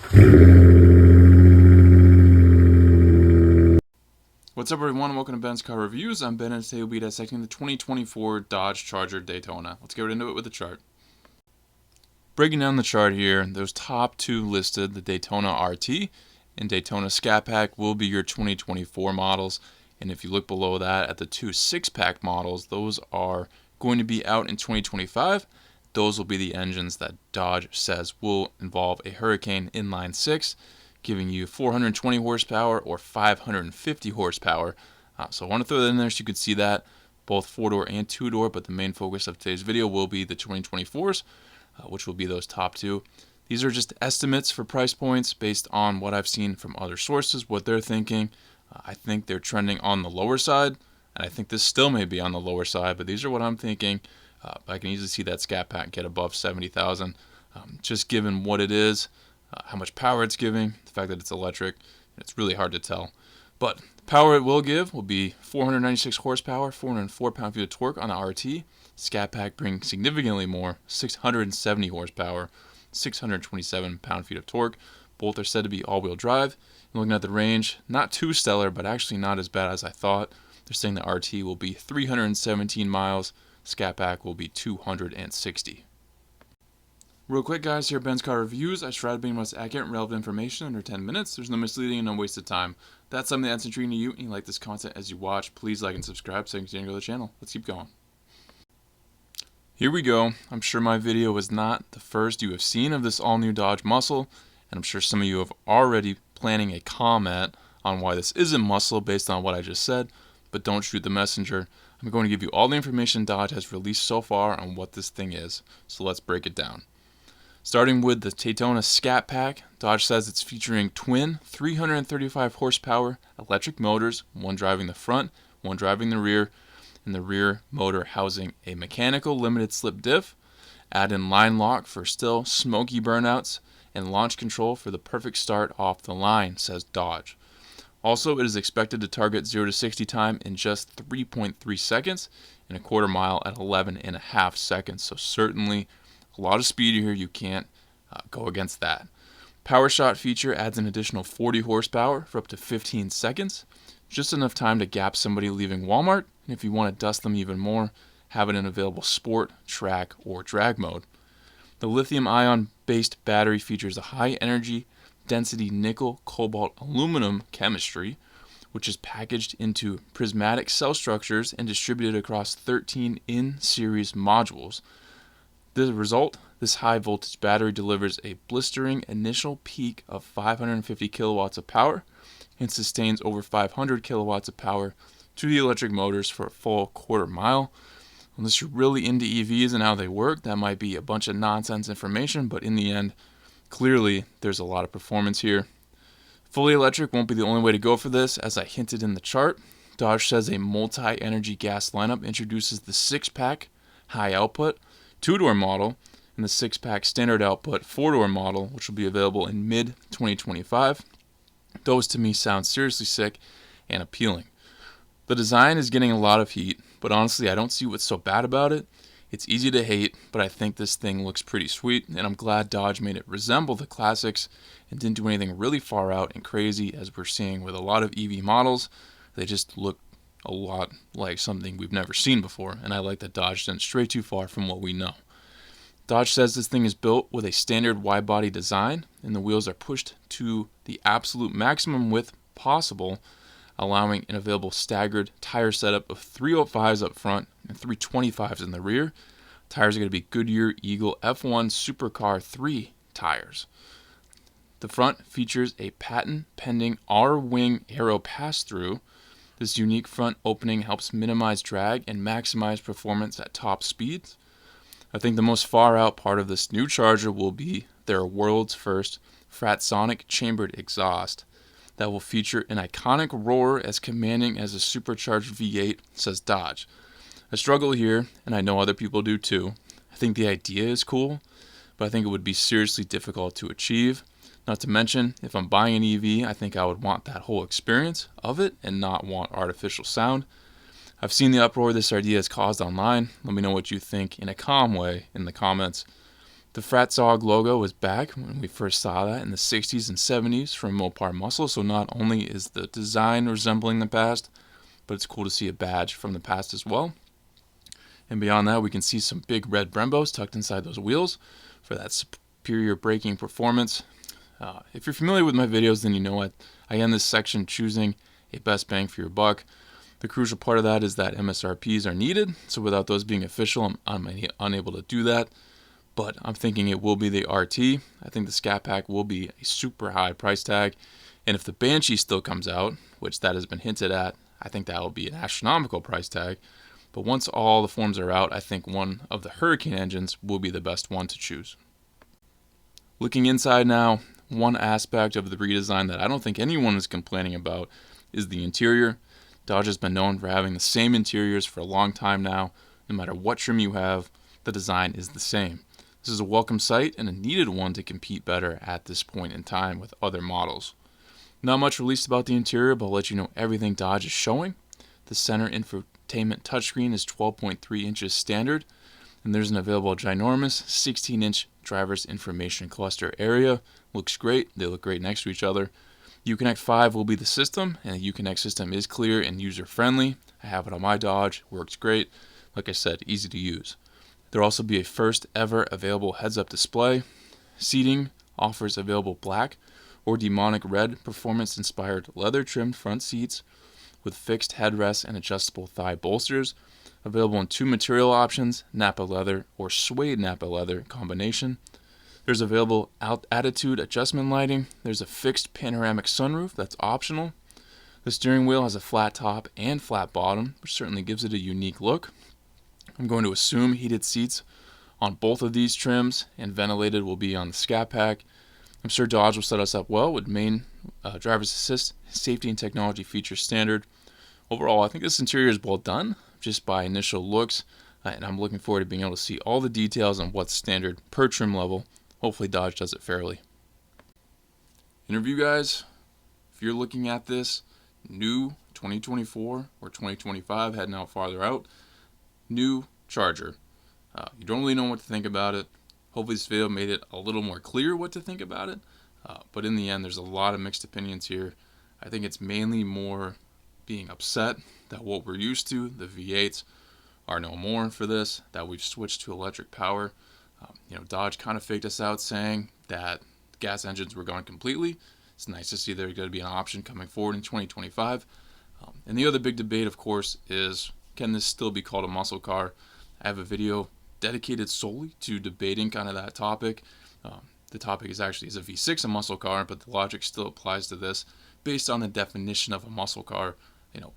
What's up everyone, welcome to Ben's Car Reviews. I'm Ben and today we'll be dissecting the 2024 Dodge Charger Daytona. Let's get right into it with the chart. Breaking down the chart here, those top two listed, the Daytona RT and Daytona Scat Pack, will be your 2024 models. And if you look below that at the two six-pack models, those are going to be out in 2025. Those will be the engines that Dodge says will involve a Hurricane inline six, giving you 420 horsepower or 550 horsepower. So I want to throw that in there so you can see that, both four-door and two-door, but the main focus of today's video will be the 2024s, which will be those top two. These are just estimates for price points based on what I've seen from other sources, what they're thinking. I think they're trending on the lower side, and I think this still may be on the lower side, but these are what I'm thinking. I can easily see that Scat Pack get above 70,000, just given what it is. How much power it's giving, the fact that it's electric, it's really hard to tell. But the power it will give will be 496 horsepower, 404 pound-feet of torque on the RT. Scat Pack brings significantly more, 670 horsepower, 627 pound-feet of torque. Both are said to be all-wheel drive. And looking at the range, not too stellar, but actually not as bad as I thought. They're saying the RT will be 317 miles, Scat Pack will be 260. Real quick guys, here at Ben's Car Reviews, I try to bring the most accurate and relevant information under 10 minutes. There's no misleading and no wasted time. If that's something that's intriguing to you and you like this content as you watch, please like and subscribe so you can continue to grow the channel. Let's keep going. Here we go. I'm sure my video was not the first you have seen of this all-new Dodge muscle, and I'm sure some of you have already planning a comment on why this isn't muscle based on what I just said, but don't shoot the messenger. I'm going to give you all the information Dodge has released so far on what this thing is, so let's break it down. Starting with the Daytona Scat Pack, Dodge says it's featuring twin 335 horsepower electric motors, one driving the front, one driving the rear, and the rear motor housing a mechanical limited slip diff, add in line lock for still smoky burnouts, and launch control for the perfect start off the line, says Dodge. Also, it is expected to target 0 to 60 time in just 3.3 seconds and a quarter mile at 11.5 seconds, so certainly a lot of speed here, you can't go against that. Power Shot feature adds an additional 40 horsepower for up to 15 seconds, just enough time to gap somebody leaving Walmart, and if you want to dust them even more, have it in available sport, track, or drag mode. The lithium-ion based battery features a high energy density nickel cobalt aluminum chemistry, which is packaged into prismatic cell structures and distributed across 13 in-series modules. The result, this high voltage battery delivers a blistering initial peak of 550 kilowatts of power and sustains over 500 kilowatts of power to the electric motors for a full quarter mile. Unless you're really into EVs and how they work, that might be a bunch of nonsense information, but in the end, clearly there's a lot of performance here. Fully electric won't be the only way to go for this, as I hinted in the chart. Dodge says a multi-energy gas lineup introduces the six-pack high output two-door model and the six-pack standard output four-door model, which will be available in mid-2025. Those to me sound seriously sick and appealing. The design is getting a lot of heat, but honestly I don't see what's so bad about it. It's easy to hate, but I think this thing looks pretty sweet, and I'm glad Dodge made it resemble the classics and didn't do anything really far out and crazy as we're seeing with a lot of EV models. They just look a lot like something we've never seen before, and I like that Dodge didn't stray too far from what we know. Dodge says this thing is built with a standard wide body design, and the wheels are pushed to the absolute maximum width possible, allowing an available staggered tire setup of 305s up front and 325s in the rear. Tires are going to be Goodyear Eagle F1 Supercar 3 tires. The front features a patent-pending R-wing aero pass-through. This unique front opening helps minimize drag and maximize performance at top speeds. I think the most far-out part of this new Charger will be their world's first Fratsonic chambered exhaust that will feature an iconic roar as commanding as a supercharged V8, says Dodge. I struggle here, and I know other people do too. I think the idea is cool, but I think it would be seriously difficult to achieve. Not to mention, if I'm buying an EV, I think I would want that whole experience of it and not want artificial sound. I've seen the uproar this idea has caused online. Let me know what you think in a calm way in the comments. The Frat Zog logo was back when we first saw that in the 60s and 70s from Mopar Muscle, so not only is the design resembling the past, but it's cool to see a badge from the past as well. And beyond that, we can see some big red Brembos tucked inside those wheels for that superior braking performance. If you're familiar with my videos, then you know I end this section choosing a best bang for your buck. The crucial part of that is that MSRPs are needed, so without those being official, I'm unable to do that. But I'm thinking it will be the RT. I think the Scat Pack will be a super high price tag. And if the Banshee still comes out, which that has been hinted at, I think that will be an astronomical price tag. But once all the forms are out, I think one of the Hurricane engines will be the best one to choose. Looking inside now, one aspect of the redesign that I don't think anyone is complaining about is the interior. Dodge has been known for having the same interiors for a long time now. No matter what trim you have, the design is the same. This is a welcome sight and a needed one to compete better at this point in time with other models. Not much released about the interior, but I'll let you know everything Dodge is showing. The center infotainment touchscreen is 12.3 inches standard, and there's an available ginormous 16-inch driver's information cluster area. Looks great. They look great next to each other. Uconnect 5 will be the system, and the Uconnect system is clear and user-friendly. I have it on my Dodge. Works great. Like I said, easy to use. There will also be a first ever available heads-up display. Seating offers available black or demonic red performance-inspired leather-trimmed front seats with fixed headrests and adjustable thigh bolsters. Available in two material options, Napa leather or suede Napa leather combination. There's available attitude adjustment lighting. There's a fixed panoramic sunroof that's optional. The steering wheel has a flat top and flat bottom, which certainly gives it a unique look. I'm going to assume heated seats on both of these trims, and ventilated will be on the Scat Pack. I'm sure Dodge will set us up well with main driver's assist, safety and technology features standard. Overall, I think this interior is well done just by initial looks, and I'm looking forward to being able to see all the details on what's standard per trim level. Hopefully Dodge does it fairly. Interview guys, if you're looking at this new 2024 or 2025, heading out farther out, new Charger. You don't really know what to think about it. Hopefully this video made it a little more clear what to think about it. But in the end, there's a lot of mixed opinions here. I think it's mainly more being upset that what we're used to, the V8s, are no more for this, that we've switched to electric power. Dodge kind of faked us out saying that gas engines were gone completely. It's nice to see there's going to be an option coming forward in 2025. And the other big debate, of course, is can this still be called a muscle car? I have a video dedicated solely to debating kind of that topic. The topic is actually, is a V6 a muscle car? But the logic still applies to this based on the definition of a muscle car.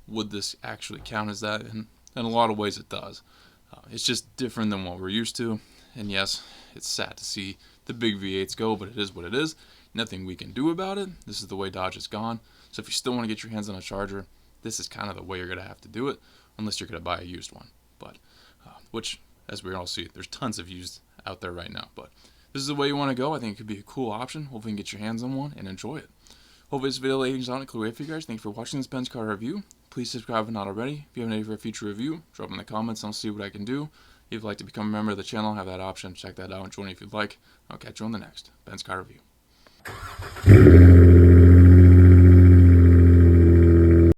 Would this actually count as that? And in a lot of ways it does. It's just different than what we're used to. And yes, it's sad to see the big V8s go, but it is what it is. Nothing we can do about it. This is the way Dodge has gone. So if you still want to get your hands on a Charger, this is kind of the way you're going to have to do it, unless you're going to buy a used one. But which, as we all see, there's tons of used out there right now. But this is the way you want to go. I think it could be a cool option. Hopefully you can get your hands on one and enjoy it. Hopefully this video lays on a clear way for you guys. Thank you for watching this Benz car review. Please subscribe if not already. If you have any for a future review, drop in the comments and I'll see what I can do. If you'd like to become a member of the channel, have that option. Check that out and join if you'd like. I'll catch you on the next Benz car review.